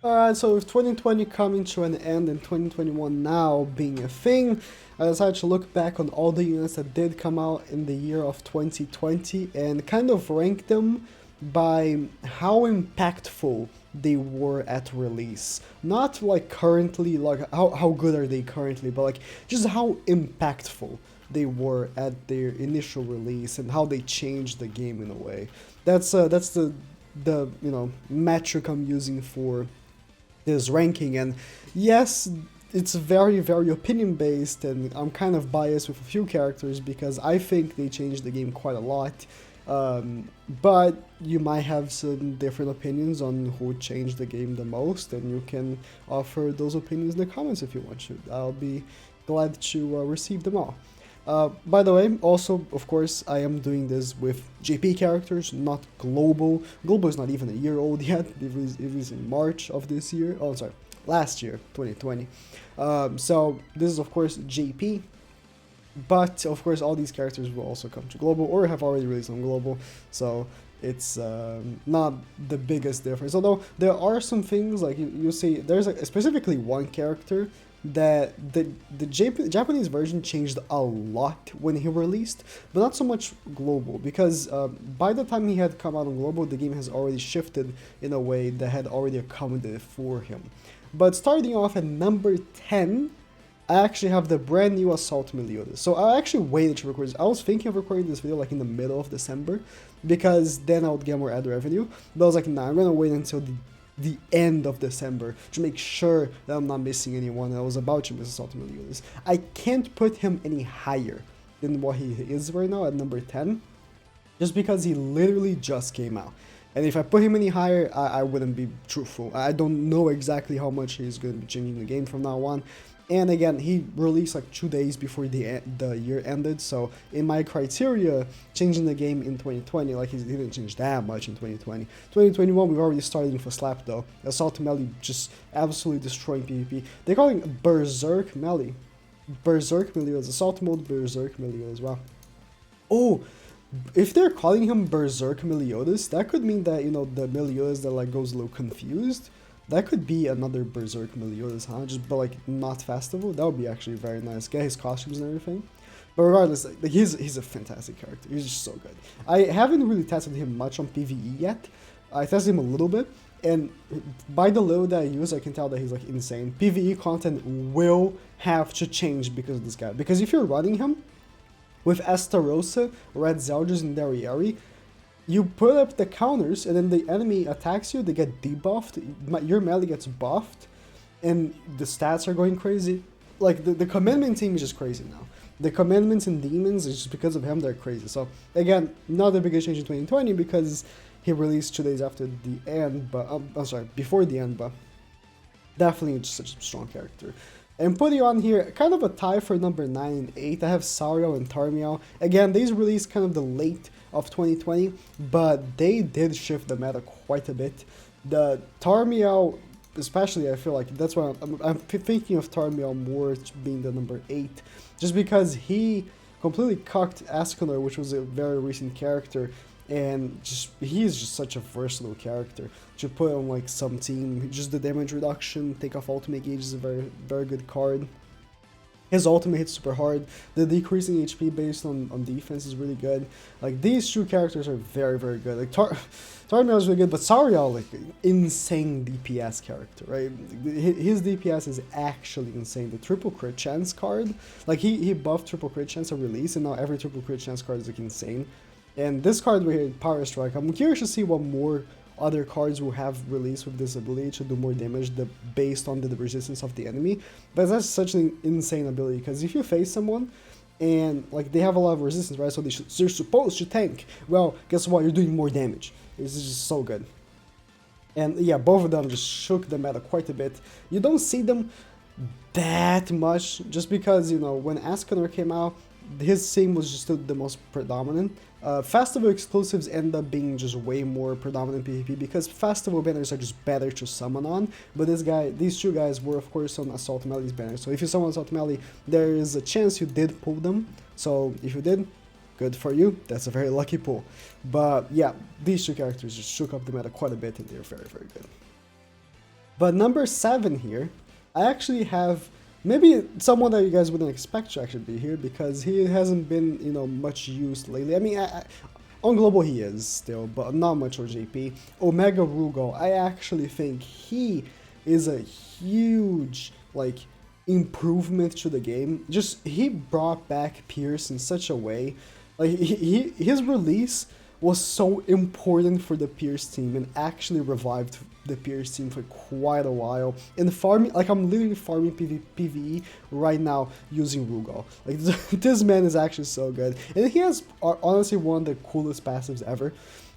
Alright, so with 2020 coming to an end and 2021 now being a thing, I decided to look back on all the units that did come out in the year of 2020 and kind of rank them by how impactful they were at release. Not like currently, like how good are they currently, but like just how impactful they were at their initial release and how they changed the game in a way. That's the metric I'm using for this ranking. And yes, it's very opinion based, and I'm kind of biased with a few characters because I think they changed the game quite a lot. But you might have some different opinions on who changed the game the most, and you can offer those opinions in the comments if you want to. I'll be glad to receive them all. By the way, also, of course, I am doing this with JP characters, not Global. Global is not even a year old yet. It was in March of this year. Oh, sorry, last year, 2020. So this is, of course, JP. But, of course, all these characters will also come to Global or have already released on Global. So it's not the biggest difference. Although there are some things, like you see, there's specifically one character that the Japanese version changed a lot when he released, but not so much Global, because by the time he had come out on Global, the game has already shifted in a way that had already accommodated for him. But starting off at number 10, I actually have the brand new Assault Millionaires. So I actually waited to record this. I was thinking of recording this video like in the middle of December, because then I would get more ad revenue, but I was like, nah, I'm gonna wait until the end of December to make sure that I'm not missing anyone. I was about to miss Assault Millionaires. I can't put him any higher than what he is right now at number 10, just because he literally just came out. And if I put him any higher, I wouldn't be truthful. I don't know exactly how much he's going to be changing the game from now on. And again, he released like 2 days before the year ended, so in my criteria, changing the game in 2020, like he didn't change that much in 2020. 2021, we've already started for slap though. Assault Melee just absolutely destroying PvP. They're calling Berserk Melee. Berserk Melee is Assault Mode, Berserk Melee as well. Oh, if they're calling him Berserk Meliodas, that could mean that, you know, the Meliodas that like goes a little confused, that could be another Berserk Meliodas, huh? Just, but like, not Festival. That would be actually very nice. Get his costumes and everything. But regardless, like, he's a fantastic character. He's just so good. I haven't really tested him much on PvE yet. I tested him a little bit, and by the little that I use, I can tell that he's like insane. PvE content will have to change because of this guy. Because if you're running him with Estorosa, Red Zeldris, and Daryari, you put up the counters, and then the enemy attacks you, they get debuffed, your melee gets buffed, and the stats are going crazy. Like, the commandment team is just crazy now. The commandments and demons, is just because of him, they're crazy. So, again, not the biggest change in 2020, because he released 2 days after the end, but, I'm sorry, before the end, but definitely just such a strong character. And putting on here, kind of a tie for number 9 and 8, I have Sorrio and Tarmio. Again, these released kind of the late of 2020, but they did shift the meta quite a bit. The Tarmio, especially, I feel like that's why I'm thinking of Tarmio more being the number 8, just because he completely cucked Escanor, which was a very recent character, and he is just such a versatile character to put on like some team. Just the damage reduction, take off ultimate gauge is a very good card. His ultimate hits super hard. The decreasing HP based on defense is really good. Like, these two characters are very good. Like, Tarmio is really good, but Sorrio, like, insane DPS character, right? His DPS is actually insane. The triple crit chance card, like, he buffed triple crit chance at release, and now every triple crit chance card is like insane. And this card right here, Power Strike, I'm curious to see what more other cards will have released with this ability to do more damage based on the resistance of the enemy. But that's such an insane ability, because if you face someone and like they have a lot of resistance, right, so they're supposed to tank, well, guess what, you're doing more damage. This is just so good. And yeah, both of them just shook the meta quite a bit. You don't see them that much, just because, you know, when Escanor came out, his team was just still the most predominant. Festival exclusives end up being just way more predominant PvP, because Festival banners are just better to summon on, but these two guys were of course on Assault Melee's banner, so if you summon Assault Melee, there is a chance you did pull them, so if you did, good for you, that's a very lucky pull. But yeah, these two characters just shook up the meta quite a bit, and they're very good. But number 7 here, I actually have maybe someone that you guys wouldn't expect to actually be here because he hasn't been, you know, much used lately. I mean, on global he is still, but not much on JP. Omega Rugo, I actually think he is a huge, like, improvement to the game. Just, he brought back Pierce in such a way. Like, his release was so important for the Pierce team and actually revived the Pierce team for quite a while. And farming, like, I'm literally farming PvE right now using Rugo. Like, this man is actually so good. And he has honestly one of the coolest passives ever.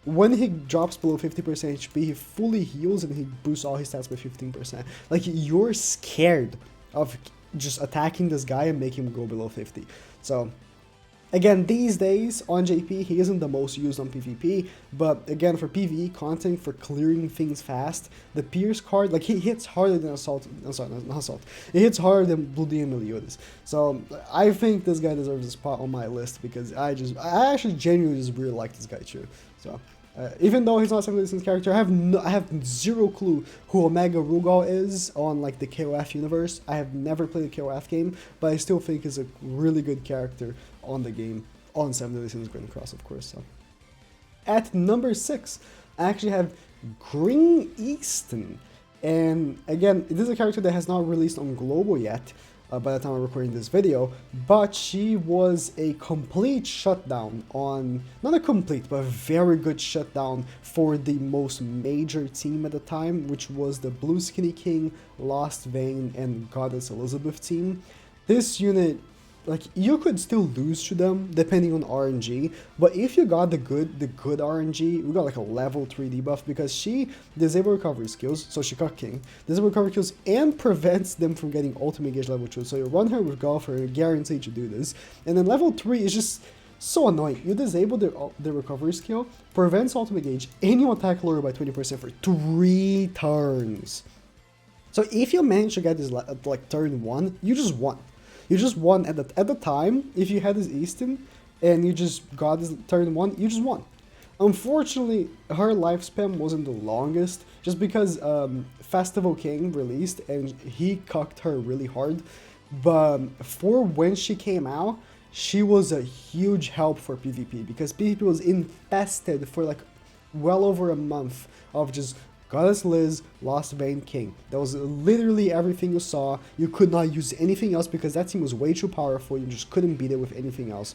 When he drops below 50% HP, he fully heals and he boosts all his stats by 15%. Like, you're scared of just attacking this guy and making him go below 50. So, again, these days on JP, he isn't the most used on PvP, but again, for PvE content, for clearing things fast, the Pierce card, like, he hits harder than Assault, I'm sorry, not Assault, he hits harder than Blue Demon Meliodas. So, I think this guy deserves a spot on my list because I actually genuinely just really like this guy too. So, even though he's not a 7th edition character, I have zero clue who Omega Rugo is on, like, the KOF universe. I have never played a KOF game, but I still think he's a really good character on the game, on 7th edition's Grand Cross, of course. So, at number 6, I actually have Green Easton, and again, this is a character that has not released on global yet. By the time I'm recording this video, but she was a complete shutdown on, not a complete, but a very good shutdown for the most major team at the time, which was the Blue Skinny King, Lost Vein, and Goddess Elizabeth team. This unit, like, you could still lose to them depending on RNG, but if you got the good RNG, we got like a level 3 debuff because she disables recovery skills, so she got King, disables recovery skills, and prevents them from getting ultimate gauge level 2, so you run her with Golfer, you're guaranteed to do this, and then level 3 is just so annoying. You disable the recovery skill, prevents ultimate gauge, and you attack lower by 20% for 3 turns. So if you manage to get this like turn 1, you just won. You just won at the time. If you had this Easton and you just got this turn 1, you just won. Unfortunately, her lifespan wasn't the longest just because Festival King released and he cucked her really hard. But for when she came out, she was a huge help for PvP because PvP was infested for like well over a month of just Goddess Liz, Lost Vein, King. That was literally everything you saw. You could not use anything else because that team was way too powerful. You just couldn't beat it with anything else.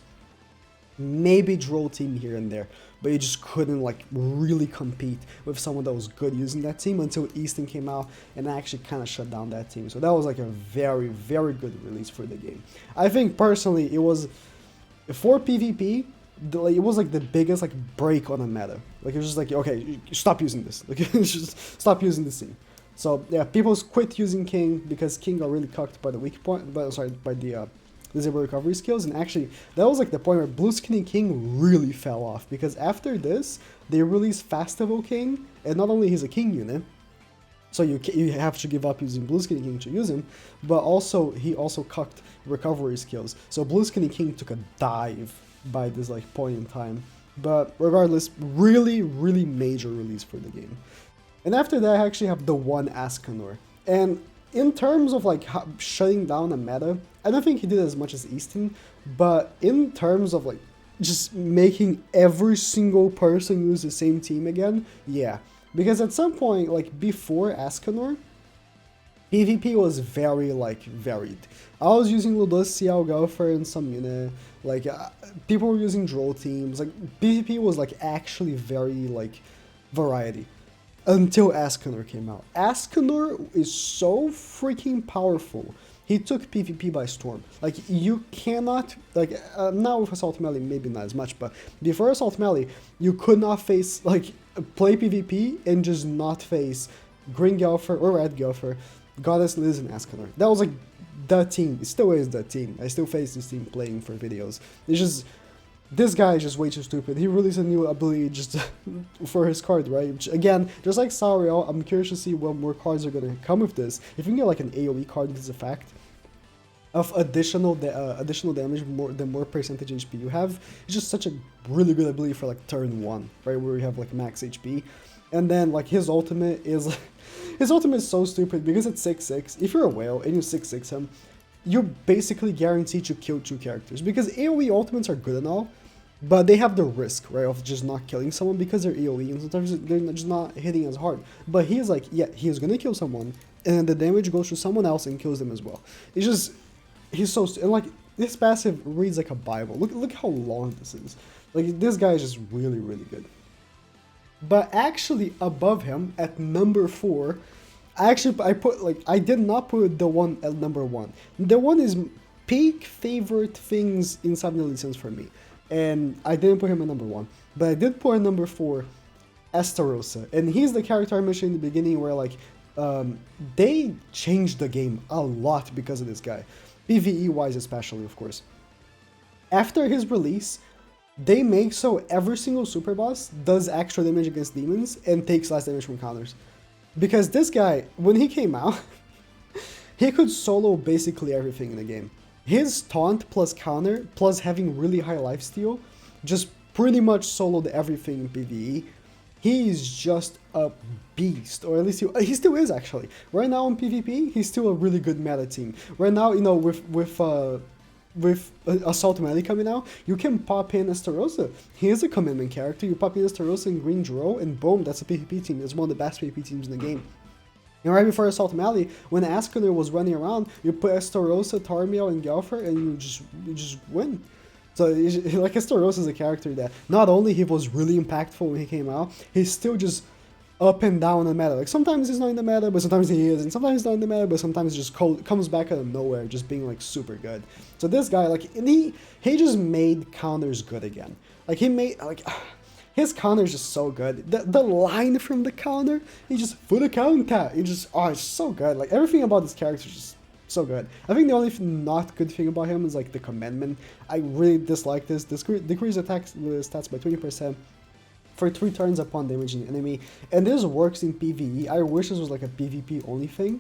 Maybe Droll team here and there, but you just couldn't like really compete with someone that was good using that team until Easton came out and actually kind of shut down that team. So that was like a very, very good release for the game. I think personally it was, for PvP, it was like the biggest like break on a meta. Like it was just like, okay, stop using this. Like just stop using this scene. So yeah, people quit using King because King got really cucked by the weak point, by the disable recovery skills, and actually that was like the point where Blue Skinny King really fell off because after this they released Festival King, and not only he's a King unit, so you have to give up using Blue Skinny King to use him, but also he also cucked recovery skills. So Blue Skinny King took a dive by this like point in time, but regardless, really, really major release for the game. And after that, I actually have the one Escanor, and in terms of like shutting down a meta, I don't think he did as much as Easton, but in terms of like just making every single person use the same team again, yeah, because at some point, like before Escanor, PvP was very like varied. I was using Ludocia, Gopher, and some unit. Like people were using Droll teams. Like PvP was like actually very like variety until Escanor came out. Escanor is so freaking powerful. He took PvP by storm. Like you cannot like now with Assault Melee maybe not as much, but before Assault Melee you could not face like play PvP and just not face Green Gopher or Red Gopher, Goddess Liz, and Escanor. That was like the team. It still is the team. I still face this team playing for videos. It's just, this guy is just way too stupid. He released a new ability just for his card, right? Which, again, just like Sorrio, I'm curious to see what more cards are going to come with this. If you can get like an AoE card with this effect of additional damage, the more percentage HP you have, it's just such a really good ability for like turn 1, right? Where you have like max HP. And then like his ultimate is his ultimate is so stupid because it's 6/6. If you're a whale and you 6/6 him, you're basically guaranteed to kill 2 characters because AoE ultimates are good and all, but they have the risk, right, of just not killing someone because they're AoE and sometimes they're just not hitting as hard. But he is like, yeah, he is gonna kill someone, and then the damage goes to someone else and kills them as well. It's just, he's so, and like, this passive reads like a Bible. Look how long this is. Like, this guy is just really, really good. But actually above him, at number 4, I did not put the one at number 1. The one is peak favorite things in Sabina License for me. And I didn't put him at number 1. But I did put at number 4, Estorosa. And he's the character I mentioned in the beginning where like, they changed the game a lot because of this guy. PvE wise especially, of course. After his release, they make so every single super boss does extra damage against demons and takes less damage from counters. Because this guy, when he came out, he could solo basically everything in the game. His taunt plus counter plus having really high lifesteal just pretty much soloed everything in PvE. He's just a beast, or at least he still is actually. Right now in PvP, he's still a really good meta team. Right now, you know, with Assault Melee coming out, you can pop in Estorosa. He is a commitment character. You pop in Estorosa and Green Dro, and boom, that's a PvP team. It's one of the best PvP teams in the game. And right before Assault Melee, when Escanor was running around, you put Estorosa, Tarmio, and Gelfer, and you just win. So, like, Estorosa is a character that not only he was really impactful when he came out, he's still just up and down in the meta. Like, sometimes he's not in the meta, but sometimes he is, and sometimes he's not in the meta, but sometimes he just comes back out of nowhere, just being, like, super good. So this guy, like, he just made counters good again. Like, he made, like, his counter is just so good. The line from the counter, he just, for the counter, he just, oh, it's so good. Like, everything about this character is just so good. I think the only not good thing about him is, like, the commandment. I really dislike this. Decrease attack stats by 20%. For 3 turns upon damaging enemy, and this works in PvE. I wish this was like a PvP only thing.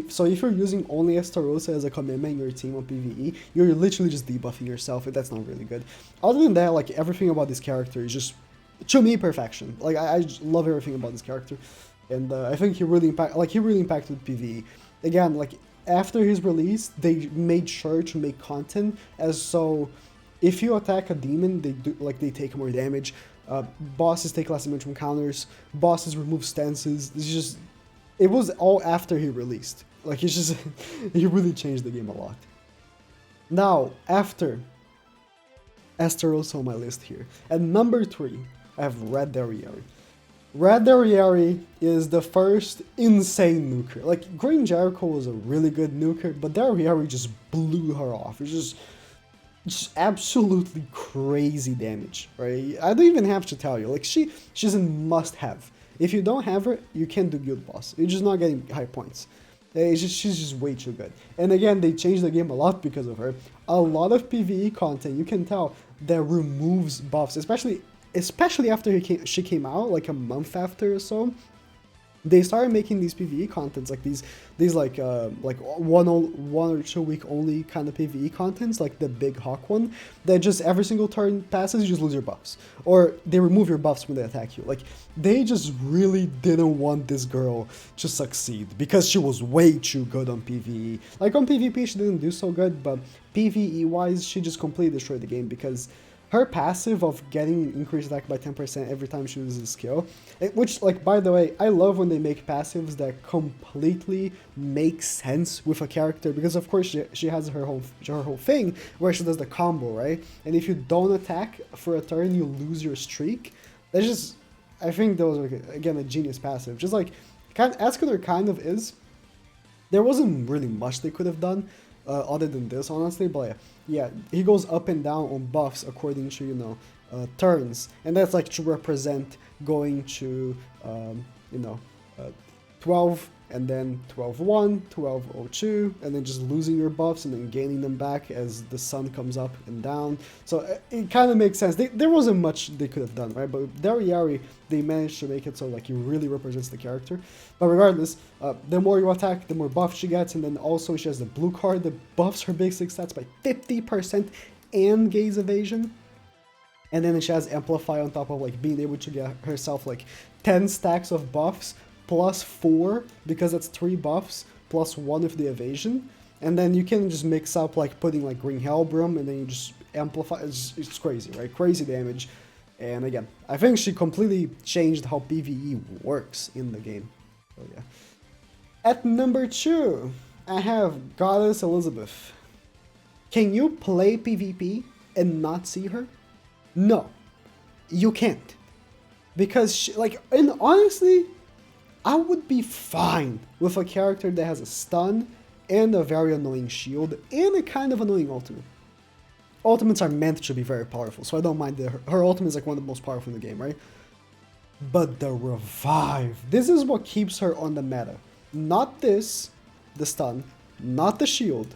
So if you're using only Estorosa as a commitment in your team on PvE, you're literally just debuffing yourself, and that's not really good. Other than that, like, everything about this character is just, to me, perfection. Like, I just love everything about this character, and I think he really impacted PvE. Again, like, after his release, they made sure to make content as so if you attack a demon, they take more damage. Bosses take less damage from counters. Bosses remove stances. It was all after he released. Like, it's just, he really changed the game a lot. Now, after Estorosa on my list here, at number 3, I have Red Daryari. Red Daryari is the first insane nuker. Like, Green Jericho was a really good nuker, but Daryari just blew her off. It's just absolutely crazy damage, right? I don't even have to tell you. Like, she's a must-have. If you don't have her, you can't do guild boss. You're just not getting high points. She's just way too good. And again, they changed the game a lot because of her. A lot of PvE content, you can tell, that removes buffs, especially after she came out, like a month after or so. They started making these PvE contents, like these like 1 or 2 week only kind of PvE contents, like the big hawk one, that just every single turn passes, you just lose your buffs. Or they remove your buffs when they attack you. Like, they just really didn't want this girl to succeed, because she was way too good on PvE. Like, on PvP she didn't do so good, but PvE wise, she just completely destroyed the game, because her passive of getting increased attack by 10% every time she uses a skill, which, like, by the way, I love when they make passives that completely make sense with a character, because of course she has her whole thing where she does the combo, right? And if you don't attack for a turn, you lose your streak. That's just, I think that was, like, again, a genius passive. Just like, Escanor kind of is. There wasn't really much they could have done other than this, honestly, but yeah, he goes up and down on buffs according to, you know, turns, and that's like to represent going to 12 and then 12-1, 12-02, and then just losing your buffs and then gaining them back as the sun comes up and down. So it kind of makes sense. There wasn't much they could have done, right? But with Daryari, they managed to make it so, like, he really represents the character. But regardless, the more you attack, the more buffs she gets, and then also she has the blue card that buffs her basic stats by 50% and gaze evasion. And then she has Amplify on top of like being able to get herself like 10 stacks of buffs plus 4, because that's 3 buffs plus 1 of the evasion. And then you can just mix up like putting like Green Hellbrum and then you just amplify. It's crazy, right? Crazy damage. And again, I think she completely changed how PvE works in the game. So yeah. At number 2, I have Goddess Elizabeth. Can you play PvP and not see her? No, you can't. Because, she, like, and honestly, I would be fine with a character that has a stun and a very annoying shield and a kind of annoying ultimate. Ultimates are meant to be very powerful, so I don't mind that her ultimate is like one of the most powerful in the game, right? But the revive, this is what keeps her on the meta. Not this, the stun, not the shield,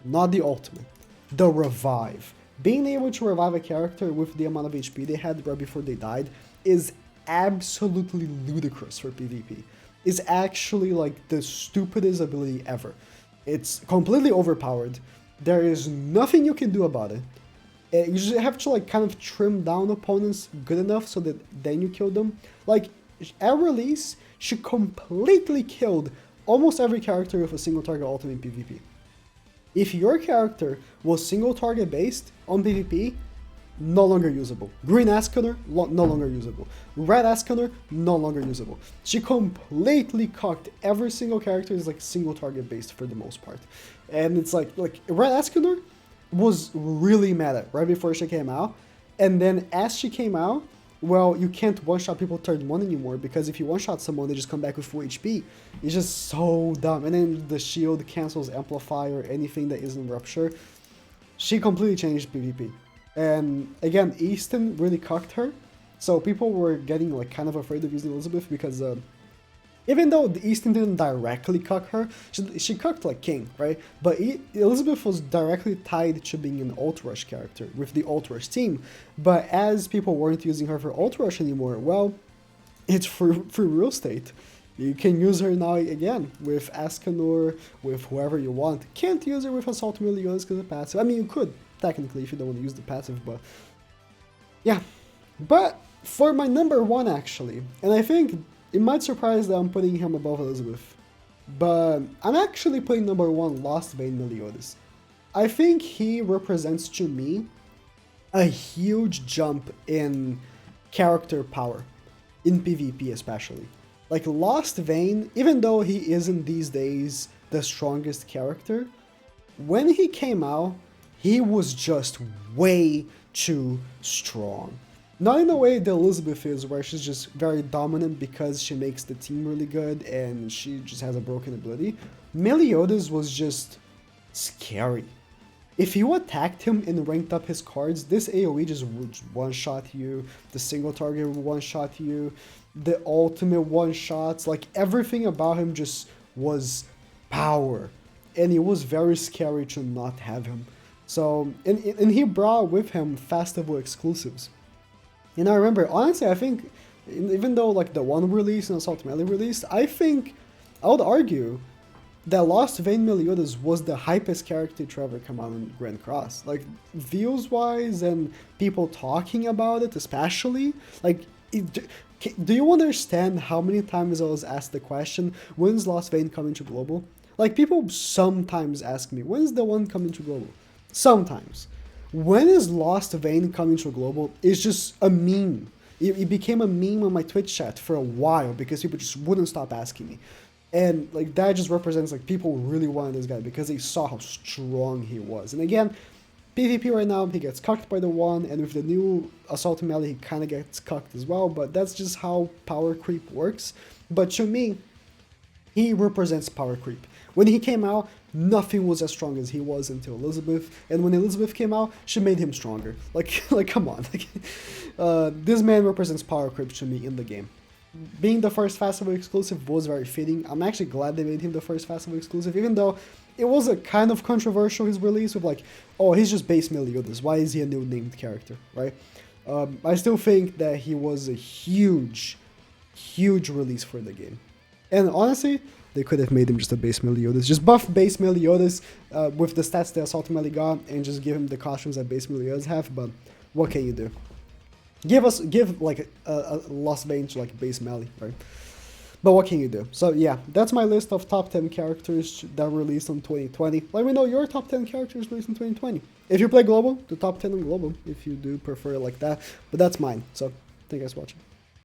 not the ultimate. The revive. Being able to revive a character with the amount of HP they had right before they died is absolutely ludicrous for PvP. It's actually like the stupidest ability ever. It's completely overpowered. There is nothing you can do about it. You just have to like kind of trim down opponents good enough so that then you kill them. Like at release, she completely killed almost every character with a single target ultimate in PvP. If your character was single target based on PvP, no longer usable. Green Escanor, no longer usable. Red Escanor, no longer usable. She completely cocked every single character is like single target based for the most part. And it's like Red Escanor was really meta right before she came out. And then as she came out, well, you can't one-shot people turn 1 anymore, because if you one-shot someone, they just come back with full HP. It's just so dumb. And then the shield cancels Amplify or anything that isn't Rupture. She completely changed PvP. And again, Easton really cucked her. So people were getting like kind of afraid of using Elizabeth because even though the Easton didn't directly cuck her, she cucked like King, right? But Elizabeth was directly tied to being an Ult Rush character with the Ult Rush team. But as people weren't using her for Ult Rush anymore, well, it's for real estate. You can use her now again with Escanor, with whoever you want. Can't use her with Assault Millionaires because of passive. I mean, you could, technically, if you don't want to use the passive, but yeah. But for my number 1, actually, and I think it might surprise that I'm putting him above Elizabeth, but I'm actually putting number 1 Lost Vein Meliodas. I think he represents to me a huge jump in character power, in PvP especially. Like Lost Vein, even though he isn't these days the strongest character, when he came out, he was just way too strong. Not in the way that Elizabeth is, where she's just very dominant because she makes the team really good and she just has a broken ability. Meliodas was just scary. If you attacked him and ranked up his cards, this AoE just would one-shot you, the single target would one-shot you, the ultimate one-shots, like everything about him just was power. And it was very scary to not have him. So, and he brought with him festival exclusives. And I remember, honestly, I think, even though like the one release and Assault Melee released, I would argue that Lost Vein Meliodas was the hypest character to ever come out in Grand Cross. Like, views-wise and people talking about it especially, like, do you understand how many times I was asked the question, when's Lost Vein coming to Global? Like, people sometimes ask me, when's the one coming to Global? Sometimes. When is Lost Vein coming to Global? It's just a meme. It became a meme on my Twitch chat for a while because people just wouldn't stop asking me. And like that just represents like people really wanted this guy because they saw how strong he was. And again, PvP right now, he gets cucked by the one, and with the new Assault Melee, he kind of gets cucked as well, but that's just how power creep works. But to me, he represents power creep. When he came out, nothing was as strong as he was until Elizabeth, and when Elizabeth came out, she made him stronger. Like come on. This man represents power creep to me in the game. Being the first festival exclusive was very fitting. I'm actually glad they made him the first festival exclusive, even though it was a kind of controversial, his release, with like, oh, he's just base Meliodas, why is he a new named character, right? I still think that he was a huge release for the game. And honestly, they could have made him just a base Meliodas. Just buff base Meliodas with the stats that Assault Melee got, and just give him the costumes that base Meliodas have, but what can you do? give like a lost range like base melee, right? But what can you do? So yeah, that's my list of top 10 characters that were released in 2020. Let me know your top 10 characters released in 2020. If you play global, the top 10 on global, if you do prefer it like that. But that's mine. So thank you guys for watching.